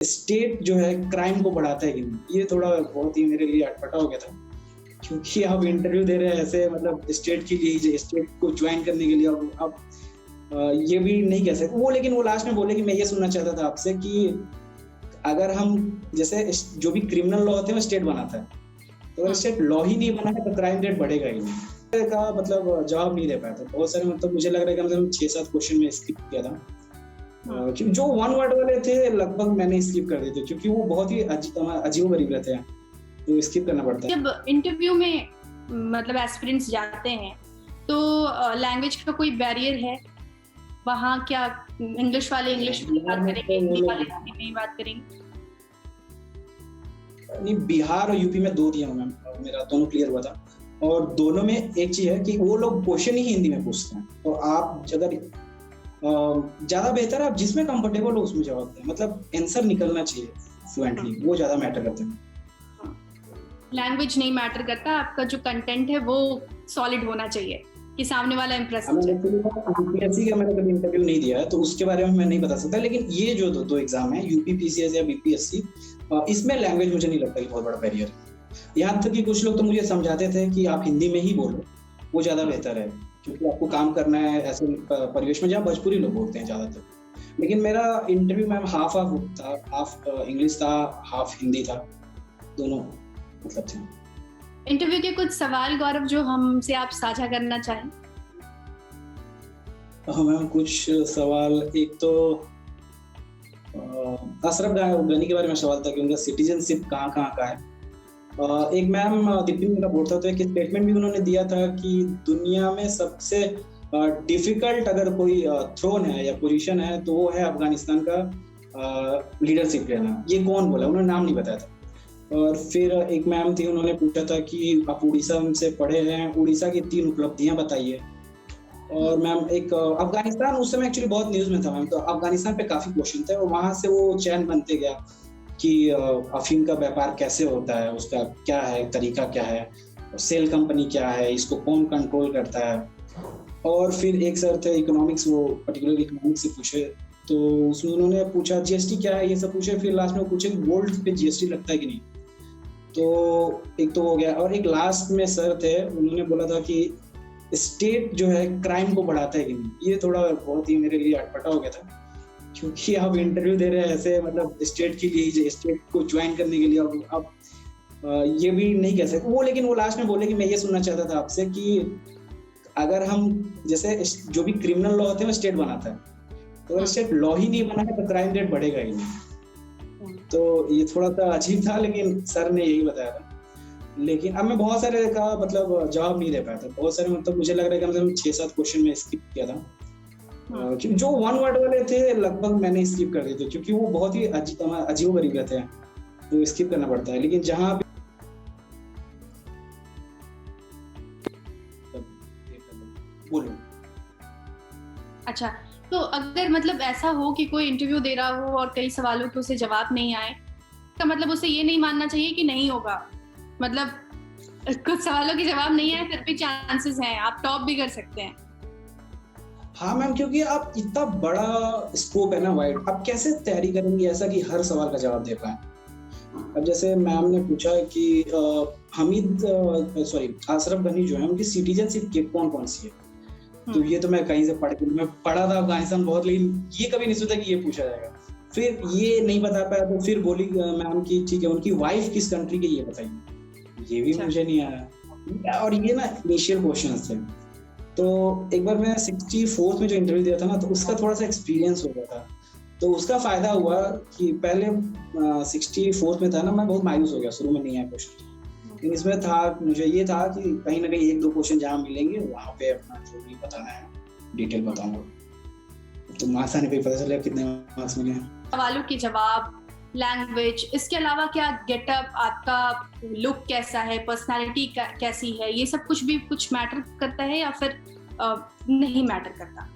State जो है crime को बढ़ाता है कि नहीं, ये थोड़ा बहुत ही मेरे लिए अटपटा हो गया था। क्योंकि आप इंटरव्यू दे रहे हैं ऐसे, मतलब स्टेट के लिए, स्टेट को ज्वाइन करने के लिए। अब ये भी नहीं कह सकते वो, लेकिन वो लास्ट में बोले कि मैं ये सुनना चाहता था आपसे कि अगर हम जैसे जो भी क्रिमिनल लॉ होते हैं वो स्टेट बनाता है, तो अगर स्टेट लॉ ही नहीं बना है तो क्राइम रेट बढ़ेगा ही नहीं। का मतलब जवाब नहीं दे पाया था बहुत सारे, मतलब मुझे लग रहा है कि मतलब 6-7 क्वेश्चन में स्किप किया था। जो वन वर्ड वाले थे लगभग मैंने स्किप कर दिए थे, क्योंकि वो बहुत ही अजीब-गरीब रहते हैं, तो स्किप करना पड़ता है। जब इंटरव्यू में मतलब एस्पिरेंट्स जाते हैं तो लैंग्वेज का कोई बैरियर है वहाँ? क्या इंग्लिश वाले इंग्लिश में बात करेंगे, हिंदी वाले हिंदी में बात करेंगे? नहीं, बिहार और यूपी में 2 दिया हूँ मैम, मेरा दोनों क्लियर हुआ था। और दोनों में एक चीज है कि वो लोग क्वेश्चन ही हिंदी में पूछते हैं, तो आप अगर ज्यादा बेहतर आप जिसमें कंफर्टेबल हो उसमें जवाब दें, मतलब आंसर निकलना चाहिए फ्लुएंटली, वो ज्यादा मैटर करता है। लैंग्वेज नहीं मैटर करता, आपका जो कंटेंट है वो सॉलिड होना चाहिए कि सामने वाला इम्प्रेस हो जाए। यूपीएससी का मैंने कभी इंटरव्यू नहीं दिया है, तो उसके बारे में मैं नहीं बता सकता, लेकिन ये जो दो एग्जाम है, यूपी पीसीएस या बीपीएससी, इसमें लैंग्वेज मुझे नहीं लगता कि बहुत बड़ा बैरियर है। यहाँ तक कि कुछ लोग तो मुझे समझाते थे कि आप हिंदी में ही बोलो, वो ज्यादा बेहतर है, क्योंकि आपको काम करना है ऐसे परिवेश में जहाँ भोजपुरी लोग बोलते हैं ज्यादातर। लेकिन मेरा इंटरव्यू मैम हाफ था, हाफ इंग्लिश था, हाफ हिंदी था, दोनों मतलब थे। इंटरव्यू के कुछ सवाल गौरव जो हमसे आप साझा करना चाहें? हाँ मैम, कुछ सवाल। एक तो अशरफ गनी के बारे में सवाल था कि उनका सिटीजनशिप कहाँ का है। एक मैम दिल्ली का बोर्ड था, तो एक स्टेटमेंट भी उन्होंने दिया था कि दुनिया में सबसे डिफिकल्ट अगर कोई थ्रोन है या पोजीशन है तो वो है अफगानिस्तान का लीडरशिप लेना। ये कौन बोला, उन्होंने नाम नहीं बताया था। और फिर एक मैम थी, उन्होंने पूछा था कि आप उड़ीसा से पढ़े हैं, उड़ीसा की 3 उपलब्धियां बताइए। और मैम एक अफगानिस्तान उस समय एक्चुअली बहुत न्यूज में था मैम, तो अफगानिस्तान पे काफी क्वेश्चन थे और वहां से वो चैन बनते गया कि अफीम का व्यापार कैसे होता है, उसका क्या है तरीका, क्या है सेल कंपनी, क्या है, इसको कौन कंट्रोल करता है। और फिर एक सर थे इकोनॉमिक्स, वो पर्टिकुलर इकोनॉमिक्स से पूछे, तो उसमें उन्होंने पूछा जीएसटी क्या है, ये सब पूछे। फिर लास्ट में पूछे गोल्ड पे जीएसटी लगता है कि नहीं, तो एक तो हो गया। और एक लास्ट में सर थे, उन्होंने बोला था कि स्टेट जो है क्राइम को बढ़ाता है कि नहीं। ये थोड़ा बहुत ही मेरे लिए अटपटा हो गया था, क्योंकि आप इंटरव्यू दे रहे हैं ऐसे, मतलब स्टेट के लिए, स्टेट को ज्वाइन करने के लिए। अब ये भी नहीं कह सकते वो, लेकिन वो लास्ट में बोले कि मैं ये सुनना चाहता था आपसे कि अगर हम जैसे जो भी क्रिमिनल लॉ होते हैं वो स्टेट बनाता है, तो अगर स्टेट लॉ ही नहीं बना है तो क्राइम रेट बढ़ेगा ही नहीं। तो ये थोड़ा सा अजीब था, लेकिन सर ने यही बताया था। लेकिन अब मैं बहुत सारे का मतलब जवाब नहीं दे पाया था, बहुत सारे, मतलब मुझे लग रहा है कि मतलब 6-7 क्वेश्चन में स्किप किया था। जो वन वर्ड वाले थे लगभग मैंने स्किप कर दिए थे, क्योंकि वो बहुत ही अजीब-गरीब रहते हैं, तो स्किप करना पड़ता है। लेकिन जहाँ बोलो। अच्छा, तो अगर मतलब ऐसा हो कि कोई इंटरव्यू दे रहा हो और कई सवालों के उसे जवाब नहीं आए, तो मतलब उसे ये नहीं मानना चाहिए कि नहीं होगा, मतलब कुछ सवालों के जवाब नहीं आए फिर भी चांसेस हैं, आप टॉप भी कर सकते हैं। हाँ मैम, क्योंकि आप इतना बड़ा स्कोप है ना, वाइड, आप कैसे तैयारी करेंगे ऐसा कि हर सवाल का जवाब दे पाए। अब जैसे मैम ने पूछा कि अशरफ गनी जो है उनकी सिटीजनशिप कौन सी है, तो ये तो मैं कहीं से मैं पढ़ा था अफगानिस्तान बहुत, लेकिन ये कभी नहीं सोचा कि ये पूछा जाएगा। फिर ये नहीं बता पाया, तो फिर बोली मैम की ठीक है उनकी वाइफ किस कंट्री की, ये बताइए। ये भी मुझे नहीं आया। और ये ना इनिशियल क्वेश्चंस थे। तो एक बार मैं 64th में जो इंटरव्यू दिया था ना, तो उसका थोड़ा सा एक्सपीरियंस हो गया था, तो उसका फायदा हुआ कि पहले 64th में था ना, मैं बहुत मायूस हो गया, शुरू में नहीं आया क्वेश्चन। लेकिन इसमें था, मुझे ये था कि कहीं ना कहीं 1-2 क्वेश्चन जहाँ मिलेंगे वहाँ पे अपना जो भी बताना है डिटेल बताऊंगा। तो मार्क्स आने पे पता चला कितने मार्क्स मिले हैं। सवालों के जवाब, लैंग्वेज, इसके अलावा क्या गेटअप, आपका लुक कैसा है, पर्सनालिटी कैसी है, ये सब कुछ भी कुछ मैटर करता है या फिर नहीं मैटर करता?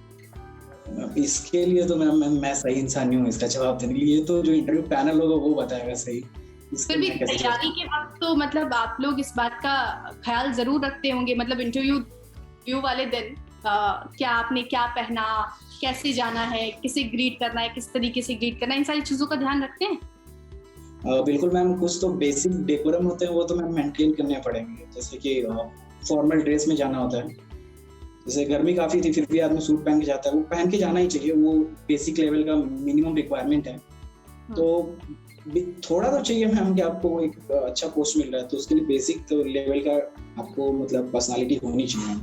इसके लिए तो मैं सही इंसान नहीं हूँ इसका जवाब देने के लिए, तो जो इंटरव्यू पैनल होगा वो बताएगा सही। फिर भी तैयारी के वक्त तो मतलब आप लोग इस बात का ख्याल जरूर रखते होंगे, मतलब इंटरव्यू वाले दिन क्या आपने क्या पहना, कैसे जाना है, किसे ग्रीट करना है, किस तरीके से ग्रीट करना है, इन सारी चीजों का ध्यान रखते हैं? बिल्कुल मैम, कुछ तो बेसिक डेकोरम होते हैं वो तो मैम मेंटेन करने पड़ेंगे, जैसे कि फॉर्मल ड्रेस में जाना होता है। जैसे गर्मी काफ़ी थी फिर भी आदमी सूट पहन के जाता है, वो पहन के जाना ही चाहिए, वो बेसिक लेवल का मिनिमम रिक्वायरमेंट है। तो थोड़ा तो चाहिए मैम कि आपको एक अच्छा पोस्ट मिल रहा है तो उसके लिए बेसिक तो लेवल का आपको मतलब पर्सनालिटी होनी चाहिए।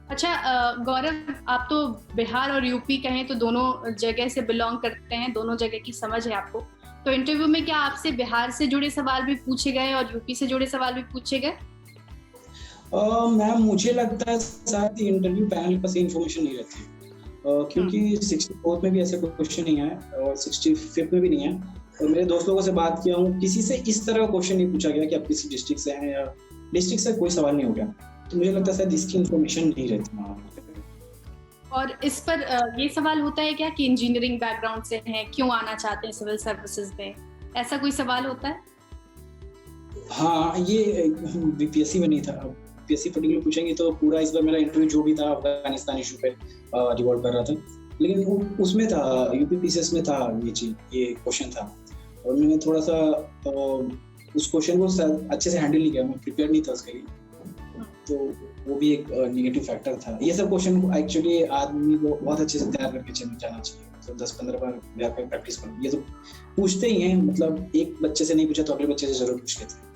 अच्छा गौरव, आप तो बिहार और यूपी कहें तो दोनों जगह से बिलोंग करते हैं, दोनों जगह की समझ है आपको। तो इंटरव्यू में क्या आपसे बिहार से जुड़े सवाल भी पूछे गए और यूपी से जुड़े सवाल भी पूछे गए? मैम मुझे लगता है शायद इंटरव्यू पैनल पर से इन्फॉर्मेशन नहीं रहती, क्योंकि 64th में भी ऐसे क्वेश्चन नहीं आए और 65th में भी नहीं है। और मेरे दोस्त लोगों से बात किया हूँ, किसी से इस तरह का क्वेश्चन नहीं पूछा गया कि आप किसी डिस्ट्रिक्ट से हैं, या डिस्ट्रिक्ट से कोई सवाल नहीं हो गया। तो मुझे लगता है शायद इसकी इन्फॉर्मेशन नहीं रहती। और इस पर ये सवाल होता है क्या कि इंजीनियरिंग बैकग्राउंड से हैं, क्यों आना चाहते हैं सिविल सर्विसेज में, ऐसा कोई सवाल होता है? हाँ, ये बीपीएससी में नहीं था। बीपीएससी पर्टिकुलर पूछेंगे तो पूरा इस बार मेरा इंटरव्यू जो भी था अफगानिस्तान इशू पे रिवॉल्व कर रहा था, लेकिन उसमें था यूपीपीसीएस में था ये क्वेश्चन था, और मैंने थोड़ा सा उस क्वेश्चन को अच्छे से हैंडल नहीं किया, मैं प्रिपेयर नहीं था उसके लिए, तो वो भी एक नेगेटिव फैक्टर था। ये सब क्वेश्चन को एक्चुअली आदमी को बहुत अच्छे से तैयार करके जाना चाहिए, तो 10-15 बार घर पे प्रैक्टिस करो। ये तो पूछते ही हैं, मतलब एक बच्चे से नहीं पूछा तो अगले बच्चे से जरूर पूछ लेते हैं।